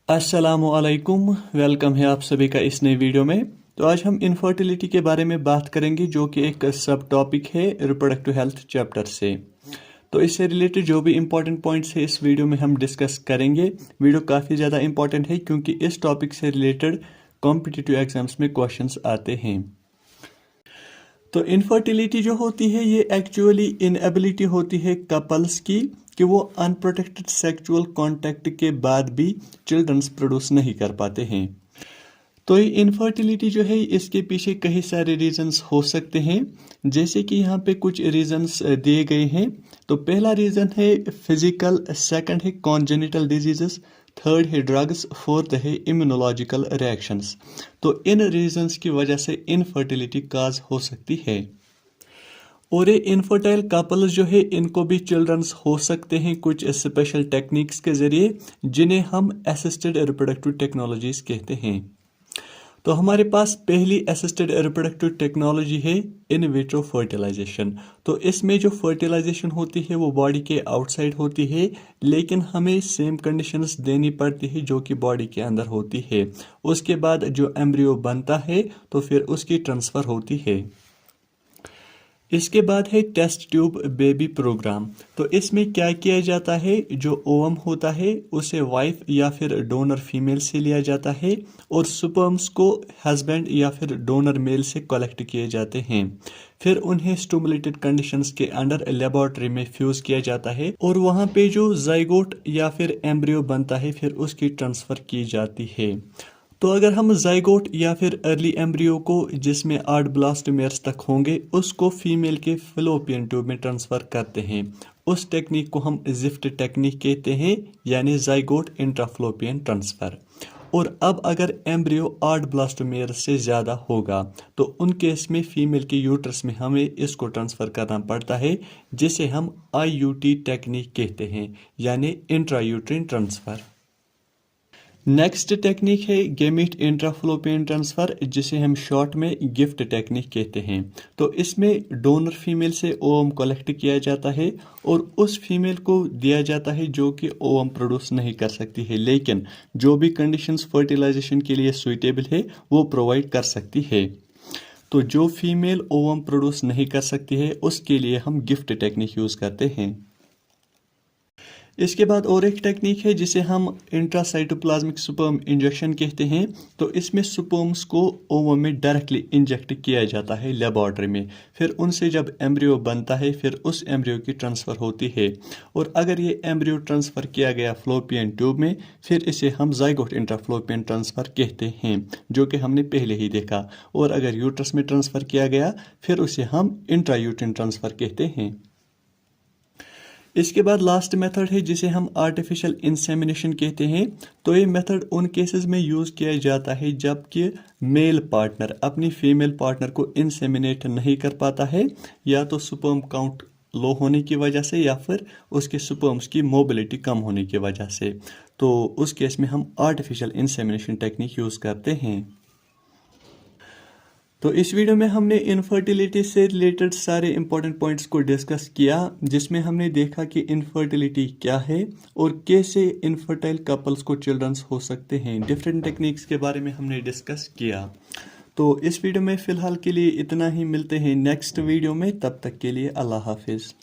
अस्सलामुअलैकुम, वेलकम है आप सभी का इस नई वीडियो में। तो आज हम इनफर्टिलिटी के बारे में बात करेंगे जो कि एक सब टॉपिक है रिप्रोडक्टिव हेल्थ चैप्टर से। तो इससे रिलेटेड जो भी इंपॉर्टेंट पॉइंट्स है इस वीडियो में हम डिस्कस करेंगे। वीडियो काफ़ी ज़्यादा इंपॉर्टेंट है क्योंकि इस टॉपिक से रिलेटेड कॉम्पिटिटिव एग्जाम्स में क्वेश्चंस आते हैं। तो इनफर्टिलिटी जो होती है ये एक्चुअली इनएबिलिटी होती है कपल्स की कि वो अनप्रोटेक्टेड सेक्सुअल कांटेक्ट के बाद भी चिल्ड्रंस प्रोड्यूस नहीं कर पाते हैं। तो ये इनफर्टिलिटी जो है इसके पीछे कई सारे रीजंस हो सकते हैं, जैसे कि यहाँ पे कुछ रीजंस दिए गए हैं। तो पहला रीजन है फिजिकल, सेकंड है कॉन्जेनिटल डिजीजेस, थर्ड है ड्रग्स, फोर्थ है इम्यूनोलॉजिकल रिएक्शंस। तो इन रीजंस की वजह से इनफर्टिलिटी काज हो सकती है। और ये इनफर्टाइल कपल्स जो है इनको भी चिल्ड्रंस हो सकते हैं कुछ स्पेशल टेक्निक्स के जरिए, जिन्हें हम असिस्टेड रिप्रोडक्टिव टेक्नोलॉजीज कहते हैं। तो हमारे पास पहली असिस्टेड रिप्रोडक्टिव टेक्नोलॉजी है इन विट्रो फर्टिलाइजेशन। तो इसमें जो फर्टिलाइजेशन होती है वो बॉडी के आउटसाइड होती है, लेकिन हमें सेम कंडीशंस देनी पड़ती है जो कि बॉडी के अंदर होती है। उसके बाद जो एम्ब्रियो बनता है तो फिर उसकी ट्रांसफ़र होती है। इसके बाद है टेस्ट ट्यूब बेबी प्रोग्राम। तो इसमें क्या किया जाता है, जो ओवम होता है उसे वाइफ या फिर डोनर फीमेल से लिया जाता है और स्पर्म्स को हस्बैंड या फिर डोनर मेल से कलेक्ट किए जाते हैं। फिर उन्हें स्टिमुलेटेड कंडीशंस के अंडर लेबोरेटरी में फ्यूज किया जाता है और वहाँ पे जो जाइगोट या फिर एम्ब्रियो बनता है फिर उसकी ट्रांसफ़र की जाती है। तो अगर हम जाइगोट या फिर अर्ली एम्ब्रियो को जिसमें 8 ब्लास्टोमेयर्स तक होंगे उसको फीमेल के फैलोपियन ट्यूब में ट्रांसफ़र करते हैं, उस टेक्निक को हम जिफ्ट टेक्निक कहते हैं, यानी जाइगोट इंट्राफ्लोपियन ट्रांसफ़र। और अब अगर एम्ब्रियो 8 ब्लास्टोमेयर से ज़्यादा होगा तो उन केस में फीमेल के यूट्रस में हमें इसको ट्रांसफ़र करना पड़ता है, जिसे हम IUT टेक्निक कहते हैं, यानी इंट्रायूट्रिन ट्रांसफ़र। नेक्स्ट टेक्निक है गेमीट इंट्राफ्लोपियन ट्रांसफ़र, जिसे हम शॉर्ट में गिफ्ट टेक्निक कहते हैं। तो इसमें डोनर फीमेल से ओवम कलेक्ट किया जाता है और उस फीमेल को दिया जाता है जो कि ओवम प्रोड्यूस नहीं कर सकती है, लेकिन जो भी कंडीशंस फर्टिलाइजेशन के लिए सुइटेबल है वो प्रोवाइड कर सकती है। तो जो फीमेल ओवम प्रोड्यूस नहीं कर सकती है उसके लिए हम गिफ्ट टेक्निक यूज़ करते हैं। इसके बाद और एक टेक्निक है जिसे हम इंट्रासाइटोप्लाज्मिक स्पर्म इंजेक्शन कहते हैं। तो इसमें स्पर्म्स को ओवम में डायरेक्टली इंजेक्ट किया जाता है लेबोरेटरी में, फिर उनसे जब एम्ब्रियो बनता है फिर उस एम्ब्रियो की ट्रांसफ़र होती है। और अगर ये एम्ब्रियो ट्रांसफ़र किया गया फ्लोपियन ट्यूब में फिर इसे हम जाइगोट इंट्राफ्लोपियन ट्रांसफ़र कहते हैं, जो कि हमने पहले ही देखा। और अगर यूट्रस में ट्रांसफ़र किया गया फिर उसे हम इंट्रायूट्रिन ट्रांसफ़र कहते हैं। इसके बाद लास्ट मेथड है जिसे हम आर्टिफिशियल इंसेमिनेशन कहते हैं। तो ये मेथड उन केसेस में यूज़ किया जाता है जबकि मेल पार्टनर अपनी फीमेल पार्टनर को इंसेमिनेट नहीं कर पाता है, या तो स्पर्म काउंट लो होने की वजह से या फिर उसके स्पर्म्स की मोबिलिटी कम होने की वजह से। तो उस केस में हम आर्टिफिशियल इंसेमिनेशन टेक्निक यूज़ करते हैं। तो इस वीडियो में हमने इनफर्टिलिटी से रिलेटेड सारे इंपॉर्टेंट पॉइंट्स को डिस्कस किया, जिसमें हमने देखा कि इनफर्टिलिटी क्या है और कैसे इनफर्टाइल कपल्स को चिल्ड्रंस हो सकते हैं। डिफरेंट टेक्निक्स के बारे में हमने डिस्कस किया। तो इस वीडियो में फ़िलहाल के लिए इतना ही, मिलते हैं नेक्स्ट वीडियो में, तब तक के लिए अल्लाह हाफिज़।